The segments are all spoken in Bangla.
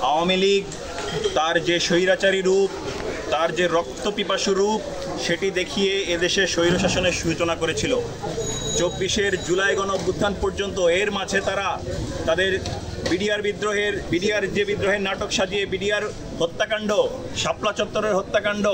আওয়ামী লীগ তার যে স্বৈরাচারী রূপ, তার যে রক্তপিপাসু রূপ, সেটি দেখিয়ে এদেশে স্বৈরশাসনের সূচনা করেছিল। 24 জুলাই গণঅভ্যুত্থান পর্যন্ত এর মাঝে তারা তাদের বিডিআর যে বিদ্রোহের নাটক সাজিয়ে বিডিআর হত্যাকাণ্ড, শাপলা চত্বরের হত্যাকাণ্ড,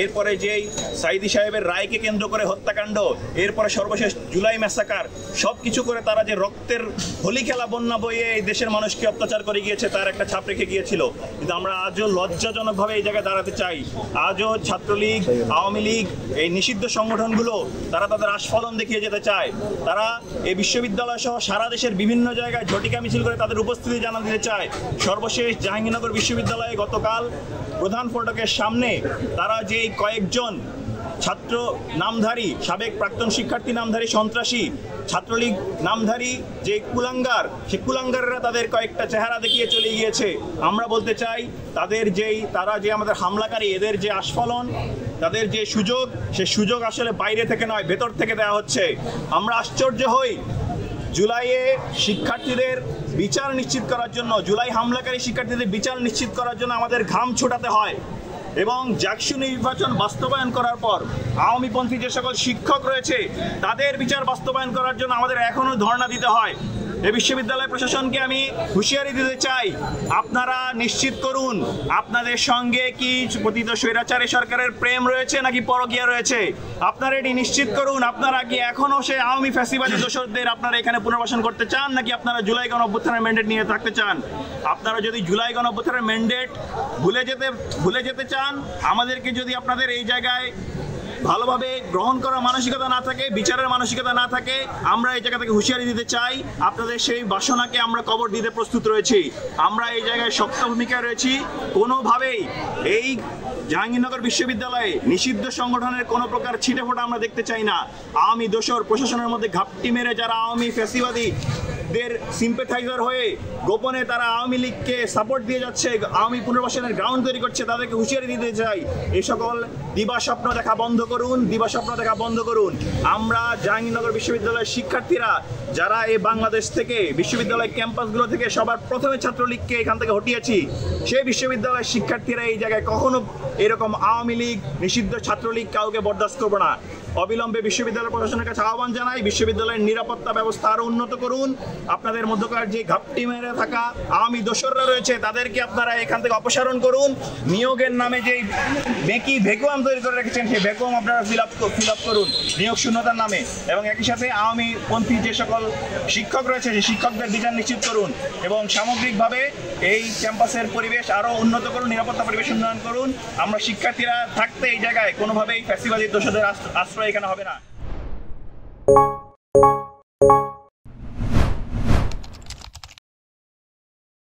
এরপরে যেই সাইদি সাহেবের রায়কে কেন্দ্র করে হত্যাকাণ্ড, এরপরে সর্বশেষ জুলাই ম্যাসাকার, সব কিছু করে তারা যে রক্তের হোলি খেলা বন্যা বইয়ে এই দেশের মানুষকে অত্যাচার করে গিয়েছে তার একটা ছাপ রেখে গিয়েছিল। কিন্তু আমরা আজও লজ্জাজনকভাবে এই জায়গায় দাঁড়াতে চাই। আজও ছাত্রলীগ, আওয়ামী লীগ, এই নিষিদ্ধ সংগঠনগুলো তারা তাদের আস্ফলন দেখিয়ে যেতে চায়। তারা এই বিশ্ববিদ্যালয় সহ সারা দেশের বিভিন্ন জায়গায় ঝটিকা মিছিল করে তাদের উপস্থিতি জানা দিতে চায়। সর্বশেষ জাহাঙ্গীরনগর বিশ্ববিদ্যালয়ে গতকাল প্রধান ফটকের সামনে তারা যে কয়েকজন ছাত্র নামধারী, সাবেক প্রাক্তন শিক্ষার্থী নামধারী সন্ত্রাসী, ছাত্রলীগ নামধারী যে কুলাঙ্গার, সে কুলাঙ্গাররা তাদের কয়েকটা চেহারা দেখিয়ে চলে গিয়েছে। আমরা বলতে চাই তারা যে আমাদের হামলাকারী, এদের যে আস্ফলন, তাদের যে সুযোগ, সে সুযোগ আসলে বাইরে থেকে নয়, ভেতর থেকে দেওয়া হচ্ছে। আমরা আশ্চর্য হই জুলাইয়ে শিক্ষার্থীদের বিচার নিশ্চিত করার জন্য, জুলাই হামলাকারী শিক্ষার্থীদের বিচার নিশ্চিত করার জন্য আমাদের ঘাম ছোটাতে হয়, এবং জাকসু নির্বাচন বাস্তবায়ন করার পর আওয়ামীপন্থী যে সকল শিক্ষক রয়েছে তাদের বিচার বাস্তবায়ন করার জন্য আমাদের এখনও ধর্ণা দিতে হয়। এই বিশ্ববিদ্যালয় প্রশাসনকে আমি হুঁশিয়ারি দিতে চাই, আপনারা নিশ্চিত করুন আপনাদের সঙ্গে কি পতিত স্বৈরাচারী সরকারের প্রেম রয়েছে নাকি পরকীয়া রয়েছে। আপনারা এটি নিশ্চিত করুন। আপনারা কি এখনও সে আওয়ামী ফ্যাসিবাদী দোসরদের আপনারা এখানে পুনর্বাসন করতে চান, নাকি আপনারা জুলাই গণঅভ্যুত্থানের ম্যান্ডেট নিয়ে থাকতে চান? আপনারা যদি জুলাই গণঅভ্যুত্থানের ম্যান্ডেট ভুলে যেতে চান, আমাদেরকে যদি আপনাদের এই জায়গায় ভালোভাবে গ্রহণ করার মানসিকতা না থাকে, বিচারের মানসিকতা না থাকে, আমরা এই জায়গা থেকে হুঁশিয়ারি দিতে চাই, আপনাদের সেই বাসনাকে আমরা কবর দিতে প্রস্তুত রয়েছি। আমরা এই জায়গায় শক্ত ভূমিকায় রয়েছি। কোনোভাবেই এই জাহাঙ্গীরনগর বিশ্ববিদ্যালয়ে নিষিদ্ধ সংগঠনের কোনো প্রকার ছিটেফোঁটা আমরা দেখতে চাই না। আওয়ামী দোসর প্রশাসনের মধ্যে ঘাপটি মেরে যারা আওয়ামী ফ্যাসিবাদী দের সিম্পেথাইজার হয়ে গোপনে তারা আওয়ামী লীগকে সাপোর্ট দিয়ে যাচ্ছে, আওয়ামী পুনর্বাসনের গ্রাউন্ড তৈরি করছে, তাদেরকে হুঁশিয়ারি দিতে চাই, এই সকল দিবাস্বপ্ন দেখা বন্ধ করুন। আমরা জাহাঙ্গীরনগর বিশ্ববিদ্যালয়ের শিক্ষার্থীরা যারা এই বাংলাদেশ থেকে বিশ্ববিদ্যালয় ক্যাম্পাসগুলো থেকে সবার প্রথমে ছাত্রলীগকে এখান থেকে হটিয়েছি, সেই বিশ্ববিদ্যালয়ের শিক্ষার্থীরা এই জায়গায় কখনো এরকম আওয়ামী লীগ, নিষিদ্ধ ছাত্রলীগ কাউকে বরদাস্ত করবো না। অবিলম্বে বিশ্ববিদ্যালয় প্রশাসনের কাছে আহ্বান জানাই, বিশ্ববিদ্যালয়ের নিরাপত্তা ব্যবস্থা আরও উন্নত করুন। আপনাদের মধ্যকার যে ঘাপটি মেরে থাকা আওয়ামী দোসররা রয়েছে তাদেরকে আপনারা এখান থেকে অপসারণ করুন। নিয়োগের নামে যে ভ্যাকুয়াম তৈরি করে রেখেছেন, সেই ভ্যাকুয়াম আপনারা ফিল আপ করুন নিয়োগ শূন্যতার নামে, এবং একই সাথে আওয়ামী পন্থী যে সকল শিক্ষক রয়েছে সেই শিক্ষকদের বিচার নিশ্চিত করুন, এবং সামগ্রিকভাবে এই ক্যাম্পাসের পরিবেশ আরও উন্নত করুন, নিরাপত্তা পরিবেশ উন্নয়ন করুন। আমরা শিক্ষার্থীরা থাকতে এই জায়গায় কোনোভাবেই ফ্যাসিবাদী দোষদের আশ্রয় এখানে হবে না।